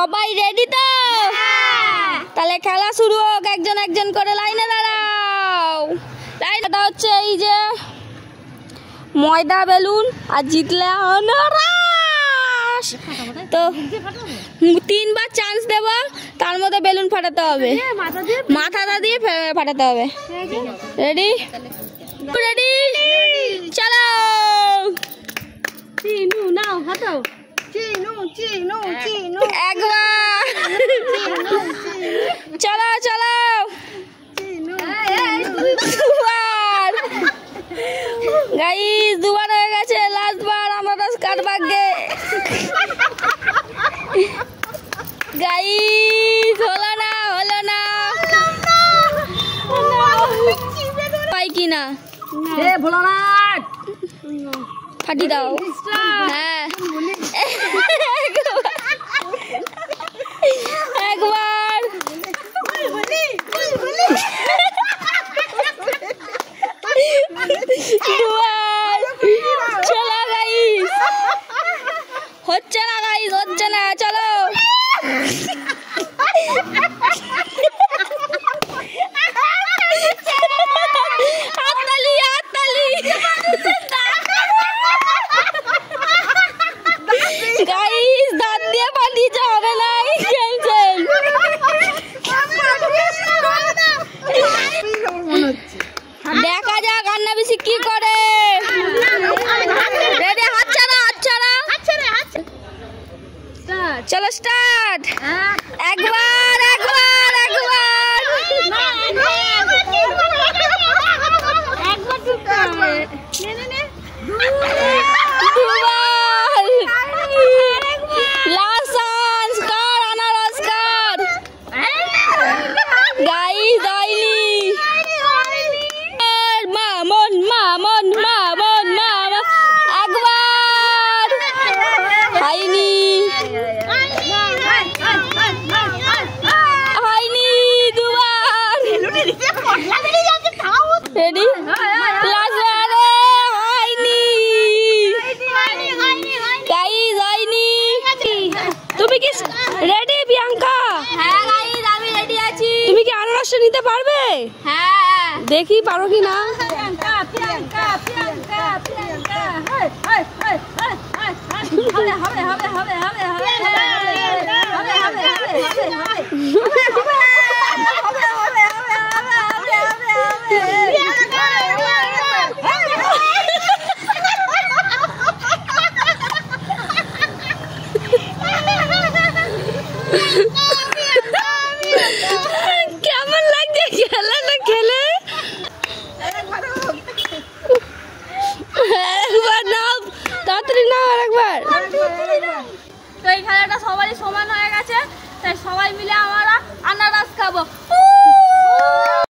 সবাই রেডি তো? তাহলে খেলা শুরু হোক। একজন একজন করে লাইনে দাঁড়াও। লাইনটা হচ্ছে এই যে ময়দা বেলুন, আর জিতলে তো 3বার চান্স দেব, তার মধ্যে বেলুন ফাটাতে হবে, মাথাটা দিয়ে ফাটাতে হবে। রেডি রেডি চলো। একবার চলো চলো। গাইস দুবার হয়ে গেছে, লাস্ট বার আমরা কাট ভাগ্যে। গাইস হলো না পাই কিনা ফাটি দাও। হ্যাঁ একবার চলো গাইস, হচ্ছে না গাইস, হচ্ছে না। চলো হাততালি হাততালি। গাইস দাঁত দিয়ে পাঠিয়েছে, হবে না, ক্যান্সেল। দেখা যাক আন্না বেশি কি করে। রেডি, হাত ছাড়া হাত ছাড়া। চলো স্টার্ট। একবার একবার একবার লাস্ট চান্স কার, আনারস কার। গাইস হয়নি। মামন মামন মামন মামন একবার হয়নি, হয়নি দুবার। রেডি লাস্ট বারে হয়নি। গাইস হয়নি। তুমি কি রেডি প্রিয়াঙ্কা? হ্যাঁ গাইস আমি রেডি আছি। তুমি কি আনারসটা নিতে পারবে? হ্যাঁ দেখি পারো কি না। প্রিয়াঙ্কা প্রিয়াঙ্কা প্রিয়াঙ্কা প্রিয়াঙ্কা হবে হবে হবে হবে হবে হবে হবে।